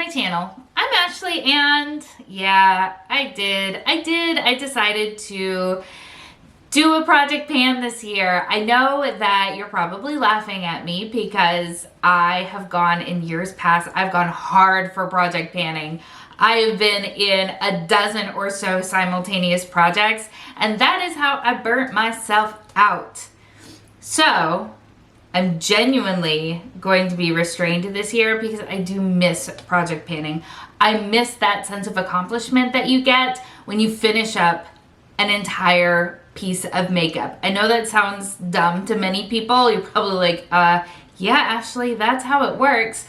my channel. I'm Ashley, and yeah, I decided to do a project pan this year. I know that you're probably laughing at me because I have gone in years past, I've gone hard for project panning. I have been in a dozen or so simultaneous projects, and that is how I burnt myself out. So I'm genuinely going to be restrained this year because I do miss project panning. I miss that sense of accomplishment that you get when you finish up an entire piece of makeup. I know that sounds dumb to many people. You're probably like, yeah, Ashley, that's how it works.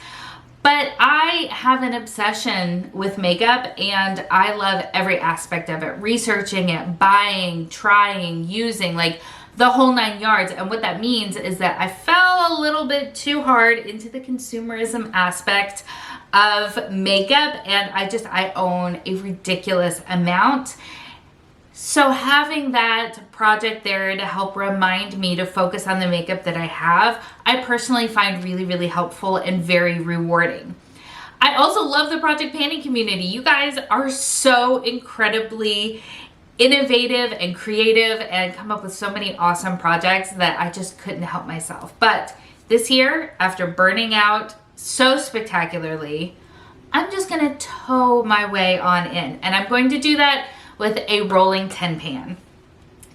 But I have an obsession with makeup and I love every aspect of it. Researching it, buying, trying, using, like the whole 9 yards. And what that means is that I fell a little bit too hard into the consumerism aspect of makeup, and I own a ridiculous amount. So having that project there to help remind me to focus on the makeup that I have, I personally find really, really helpful and very rewarding. I also love the project panning community. You guys are so incredibly innovative and creative and come up with so many awesome projects that I just couldn't help myself. But this year, after burning out so spectacularly, I'm just gonna toe my way on in, and I'm going to do that with a rolling 10 pan.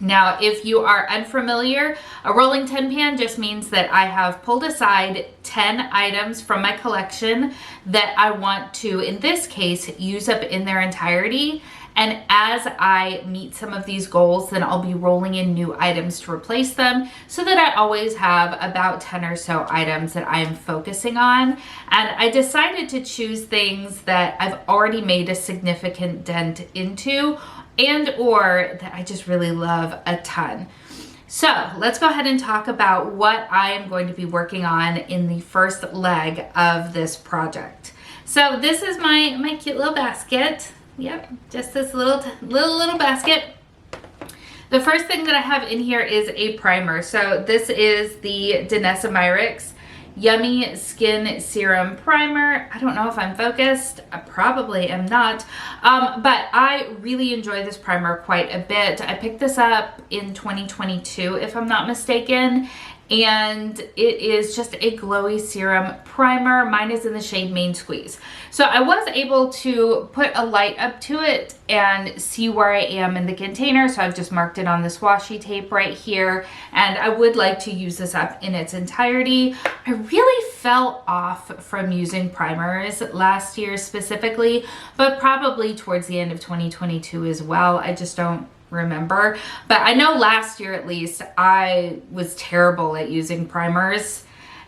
Now, if you are unfamiliar, a rolling 10 pan just means that I have pulled aside 10 items from my collection that I want to, in this case, use up in their entirety. And as I meet some of these goals, then I'll be rolling in new items to replace them so that I always have about 10 or so items that I am focusing on. And I decided to choose things that I've already made a significant dent into and or that I just really love a ton. So let's go ahead and talk about what I am going to be working on in the first leg of this project. So this is my cute little basket. Yep, just this little basket. The first thing that I have in here is a primer. So this is the Danessa Myricks Yummy Skin Serum Primer. I don't know if I'm focused. I probably am not. But I really enjoy this primer quite a bit. I picked this up in 2022, if I'm not mistaken. And it is just a glowy serum primer. Mine is in the shade Main Squeeze. So I was able to put a light up to it and see where I am in the container. So I've just marked it on this washi tape right here. And I would like to use this up in its entirety. I really fell off from using primers last year specifically, but probably towards the end of 2022 as well. I just don't remember, but I know last year at least I was terrible at using primers,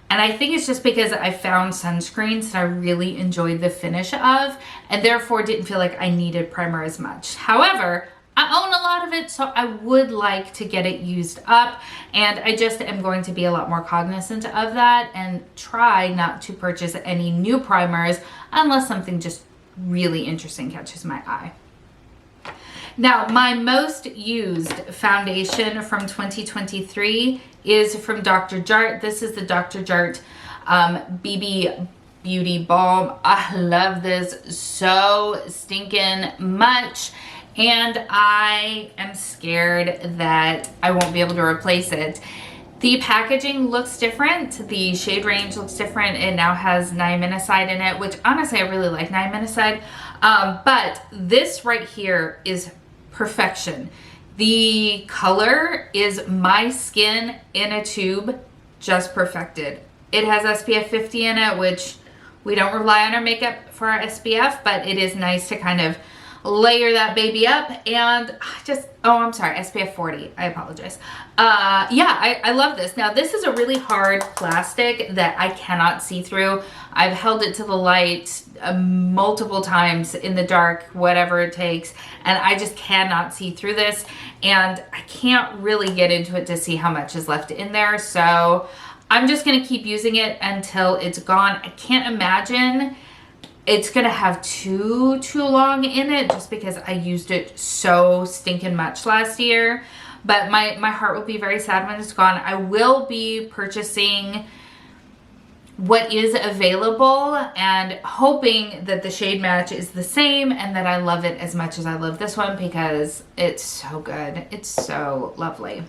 and I think it's just because I found sunscreens that I really enjoyed the finish of and therefore didn't feel like I needed primer as much. However, I own a lot of it, so I would like to get it used up, and I just am going to be a lot more cognizant of that and try not to purchase any new primers unless something just really interesting catches my eye. Now, my most used foundation from 2023 is from Dr. Jart. This is the Dr. Jart BB Beauty Balm. I love this so stinking much, and I am scared that I won't be able to replace it. The packaging looks different. The shade range looks different. It now has niaminoside in it, which honestly I really like niaminoside. But this right here is perfection. The color is my skin in a tube, just perfected. It has SPF 50 in it, which we don't rely on our makeup for our SPF, but it is nice to kind of layer that baby up. And just, oh, I'm sorry, SPF 40, I apologize. Yeah, I love this. Now this is a really hard plastic that I cannot see through. I've held it to the light multiple times in the dark, whatever it takes, and I just cannot see through this, and I can't really get into it to see how much is left in there. So I'm just gonna keep using it until it's gone. I can't imagine it's gonna have too long in it just because I used it so stinking much last year. But my heart will be very sad when it's gone. I will be purchasing what is available and hoping that the shade match is the same and that I love it as much as I love this one because it's so good. It's so lovely.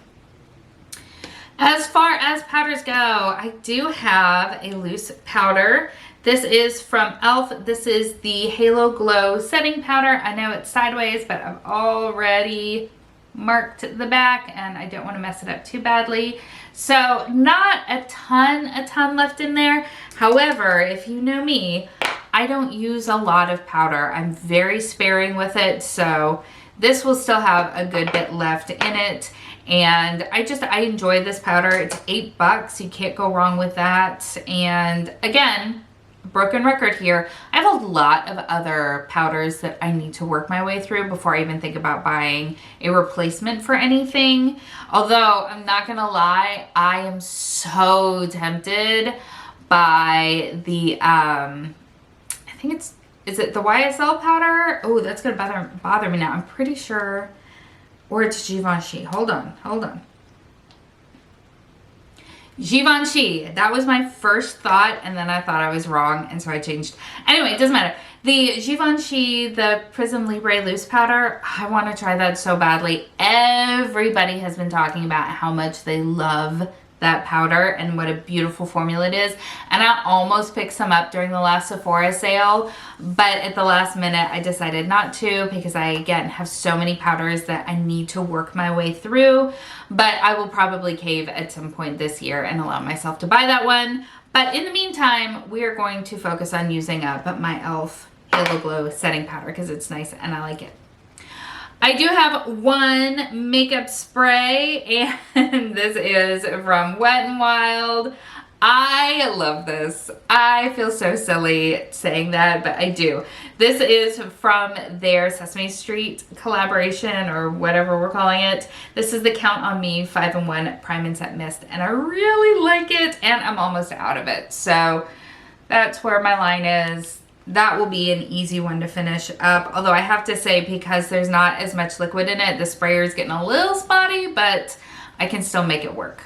As far as powders go, I do have a loose powder. This is from e.l.f. This is the Halo Glow setting powder. I know it's sideways, but I've already marked the back and I don't want to mess it up too badly. So not a ton left in there. However, if you know me, I don't use a lot of powder. I'm very sparing with it. So this will still have a good bit left in it. And I enjoy this powder. It's $8. You can't go wrong with that. And again, broken record here, I have a lot of other powders that I need to work my way through before I even think about buying a replacement for anything. Although I'm not gonna lie, I am so tempted by the I think is it the YSL powder? Oh, that's gonna bother me now. I'm pretty sure, or it's Givenchy. Hold on. Givenchy. That was my first thought, and then I thought I was wrong, and so I changed. Anyway, it doesn't matter. The Givenchy, the Prism Libre Loose Powder, I want to try that so badly. Everybody has been talking about how much they love that powder and what a beautiful formula it is. And I almost picked some up during the last Sephora sale, but at the last minute I decided not to because I, again, have so many powders that I need to work my way through. But I will probably cave at some point this year and allow myself to buy that one. But in the meantime, we are going to focus on using up my e.l.f. Halo Glow setting powder because it's nice and I like it. I do have one makeup spray, and this is from Wet n Wild. I love this. I feel so silly saying that, but I do. This is from their Sesame Street collaboration, or whatever we're calling it. This is the Count on Me 5-in-1 Prime and Set Mist, and I really like it, and I'm almost out of it. So that's where my line is. That will be an easy one to finish up. Although I have to say, because there's not as much liquid in it, the sprayer is getting a little spotty, but I can still make it work.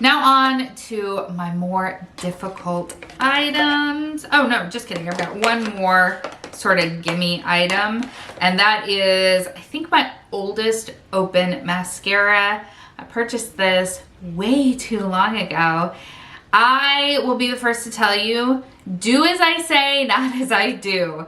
Now on to my more difficult items. Oh no, just kidding. I've got one more sort of gimme item, and that is, I think, my oldest open mascara. I purchased this way too long ago. I will be the first to tell you, do as I say, not as I do.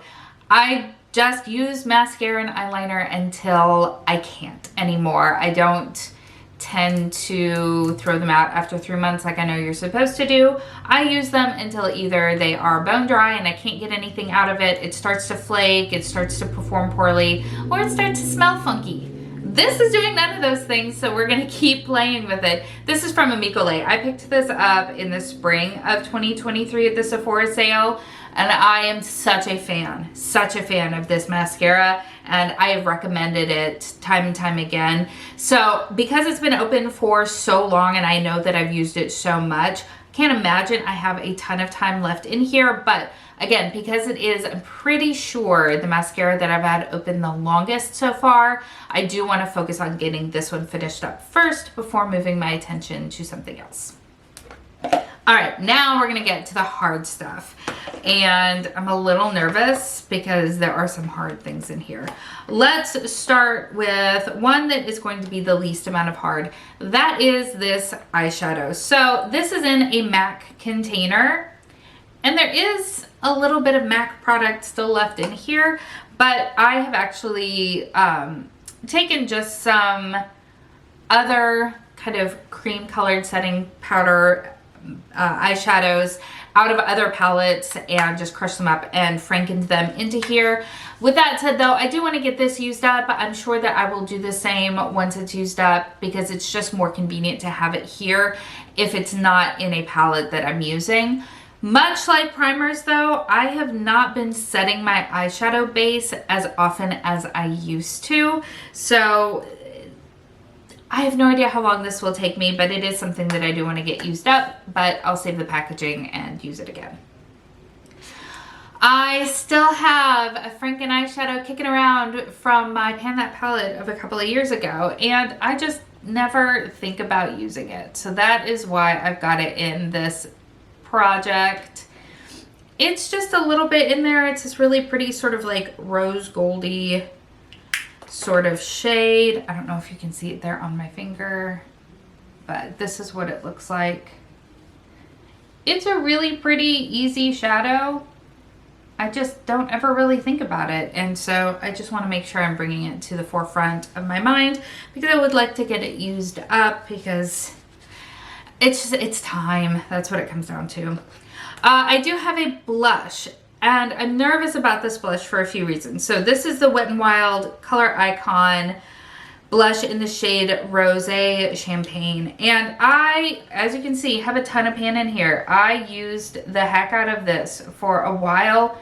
I just use mascara and eyeliner until I can't anymore. I don't tend to throw them out after 3 months like I know you're supposed to do. I use them until either they are bone dry and I can't get anything out of it, it starts to flake, it starts to perform poorly, or it starts to smell funky. This is doing none of those things, so we're gonna keep playing with it. This is from Amico Lay. I picked this up in the spring of 2023 at the Sephora sale, and I am such a fan of this mascara, and I have recommended it time and time again. So because it's been open for so long and I know that I've used it so much, I can't imagine I have a ton of time left in here, but again, because it is, I'm pretty sure, the mascara that I've had open the longest so far, I do want to focus on getting this one finished up first before moving my attention to something else. All right, now we're gonna get to the hard stuff. And I'm a little nervous because there are some hard things in here. Let's start with one that is going to be the least amount of hard. That is this eyeshadow. So this is in a MAC container, and there is a little bit of MAC product still left in here, but I have actually taken just some other kind of cream colored setting powder eyeshadows out of other palettes and just crushed them up and frankened them into here. With that said though, I do want to get this used up. I'm sure that I will do the same once it's used up because it's just more convenient to have it here if it's not in a palette that I'm using. Much like primers though, I have not been setting my eyeshadow base as often as I used to. So I have no idea how long this will take me, but it is something that I do want to get used up, but I'll save the packaging and use it again. I still have a Franken eyeshadow kicking around from my Pan That palette of a couple of years ago, and I just never think about using it. So that is why I've got it in this project. It's just a little bit in there. It's this really pretty sort of like rose goldy sort of shade. I don't know if you can see it there on my finger, but this is what it looks like. It's a really pretty easy shadow. I just don't ever really think about it. And so I just want to make sure I'm bringing it to the forefront of my mind because I would like to get it used up because it's time. That's what it comes down to. I do have a blush and I'm nervous about this blush for a few reasons. So this is the Wet n Wild Color Icon blush in the shade Rosé Champagne. And I, as you can see, have a ton of pan in here. I used the heck out of this for a while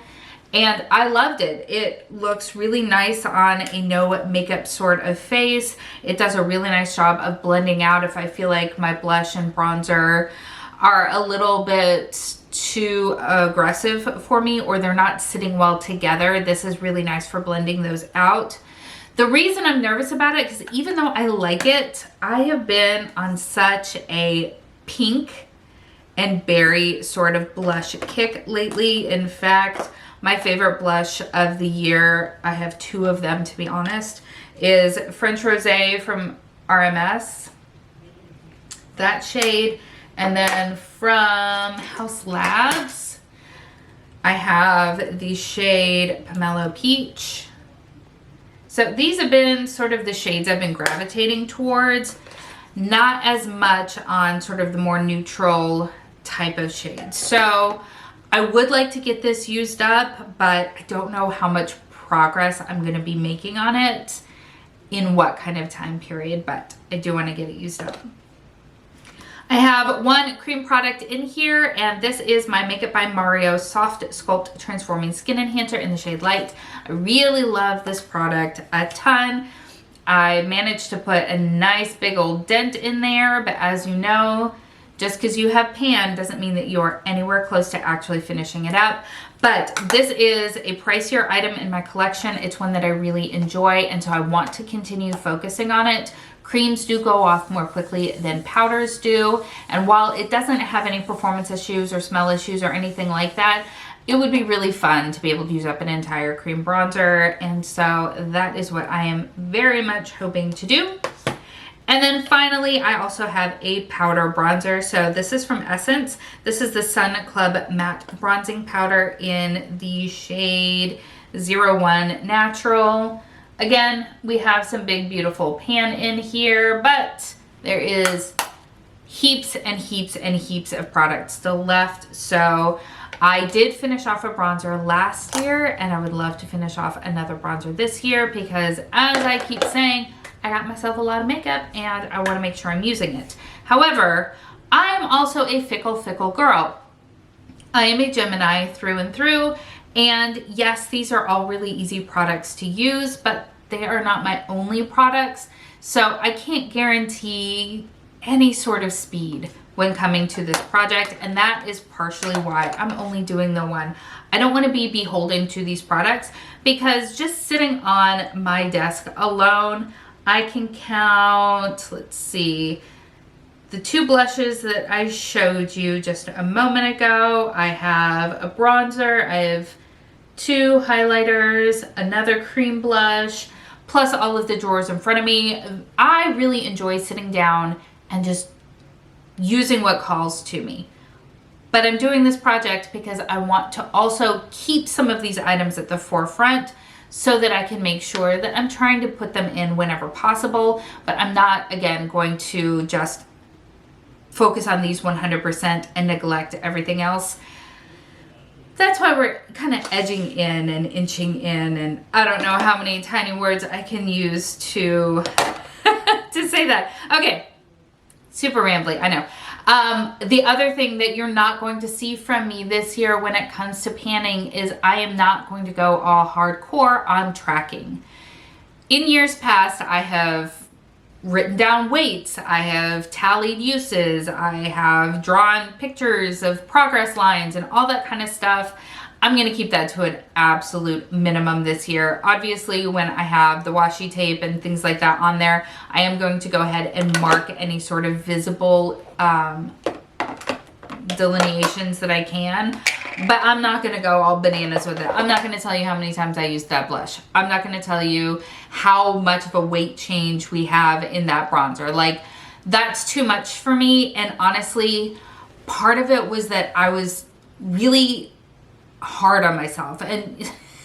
and I loved it. It looks really nice on a no makeup sort of face. It does a really nice job of blending out if I feel like my blush and bronzer are a little bit too aggressive for me or they're not sitting well together. This is really nice for blending those out. The reason I'm nervous about it, because even though I like it, I have been on such a pink and berry sort of blush kick lately. In fact, my favorite blush of the year, I have two of them to be honest, is French Rosé from RMS, that shade. And then from House Labs, I have the shade Pomelo Peach. So these have been sort of the shades I've been gravitating towards, not as much on sort of the more neutral type of shades. So I would like to get this used up, but I don't know how much progress I'm going to be making on it in what kind of time period, but I do want to get it used up. I have one cream product in here, and this is my Makeup by Mario Soft Sculpt Transforming Skin Enhancer in the shade Light. I really love this product a ton. I managed to put a nice big old dent in there, but as you know, just because you have pan doesn't mean that you're anywhere close to actually finishing it up. But this is a pricier item in my collection. It's one that I really enjoy, and so I want to continue focusing on it. Creams do go off more quickly than powders do, and while it doesn't have any performance issues or smell issues or anything like that, it would be really fun to be able to use up an entire cream bronzer, and so that is what I am very much hoping to do. And then finally, I also have a powder bronzer. So this is from Essence. This is the Sun Club Matte Bronzing Powder in the shade 01 Natural. Again, we have some big, beautiful pan in here, but there is heaps and heaps and heaps of product still left. So I did finish off a bronzer last year, and I would love to finish off another bronzer this year because, as I keep saying, I got myself a lot of makeup and I want to make sure I'm using it. However, I am also a fickle girl. I am a Gemini through and through, and yes, these are all really easy products to use, but they are not my only products, so I can't guarantee any sort of speed when coming to this project, and that is partially why I'm only doing the one. I don't want to be beholden to these products because just sitting on my desk alone, I can count, let's see, the two blushes that I showed you just a moment ago. I have a bronzer, I have two highlighters, another cream blush, plus all of the drawers in front of me. I really enjoy sitting down and just using what calls to me. But I'm doing this project because I want to also keep some of these items at the forefront so that I can make sure that I'm trying to put them in whenever possible, but I'm not, again, going to just focus on these 100% and neglect everything else. That's why we're kind of edging in and inching in, and I don't know how many tiny words I can use to, to say that. Okay, super rambly, I know. The other thing that you're not going to see from me this year when it comes to panning is I am not going to go all hardcore on tracking. In years past, I have written down weights, I have tallied uses, I have drawn pictures of progress lines and all that kind of stuff. I'm going to keep that to an absolute minimum this year. Obviously, when I have the washi tape and things like that on there, I am going to go ahead and mark any sort of visible delineations that I can, but I'm not going to go all bananas with it. I'm not going to tell you how many times I used that blush. I'm not going to tell you how much of a weight change we have in that bronzer. Like, that's too much for me. And honestly, part of it was that I was really hard on myself. And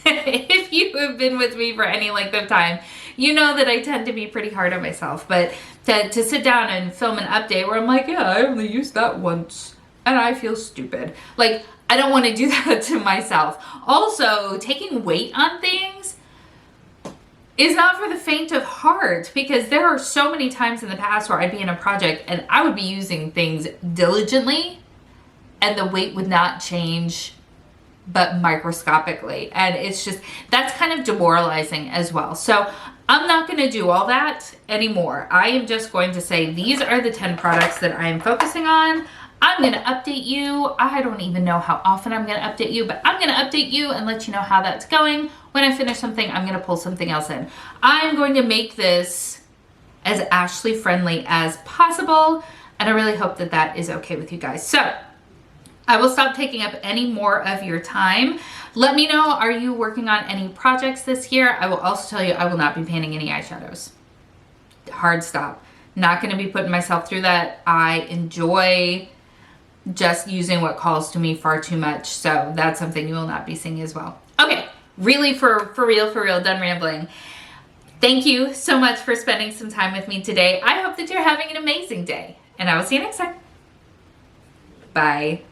if you have been with me for any length of time, you know that I tend to be pretty hard on myself. But to sit down and film an update where I'm like, yeah, I only used that once and I feel stupid. Like, I don't want to do that to myself. Also, taking weight on things is not for the faint of heart, because there are so many times in the past where I'd be in a project and I would be using things diligently and the weight would not change but microscopically. And it's just, that's kind of demoralizing as well. So I'm not going to do all that anymore. I am just going to say these are the 10 products that I am focusing on. I'm going to update you. I don't even know how often I'm going to update you, but I'm going to update you and let you know how that's going. When I finish something, I'm going to pull something else in. I'm going to make this as Ashley friendly as possible, and I really hope that that is okay with you guys. So I will stop taking up any more of your time. Let me know, are you working on any projects this year? I will also tell you I will not be painting any eyeshadows. Hard stop. Not going to be putting myself through that. I enjoy just using what calls to me far too much. So that's something you will not be seeing as well. Okay, really for real, done rambling. Thank you so much for spending some time with me today. I hope that you're having an amazing day, and I will see you next time. Bye.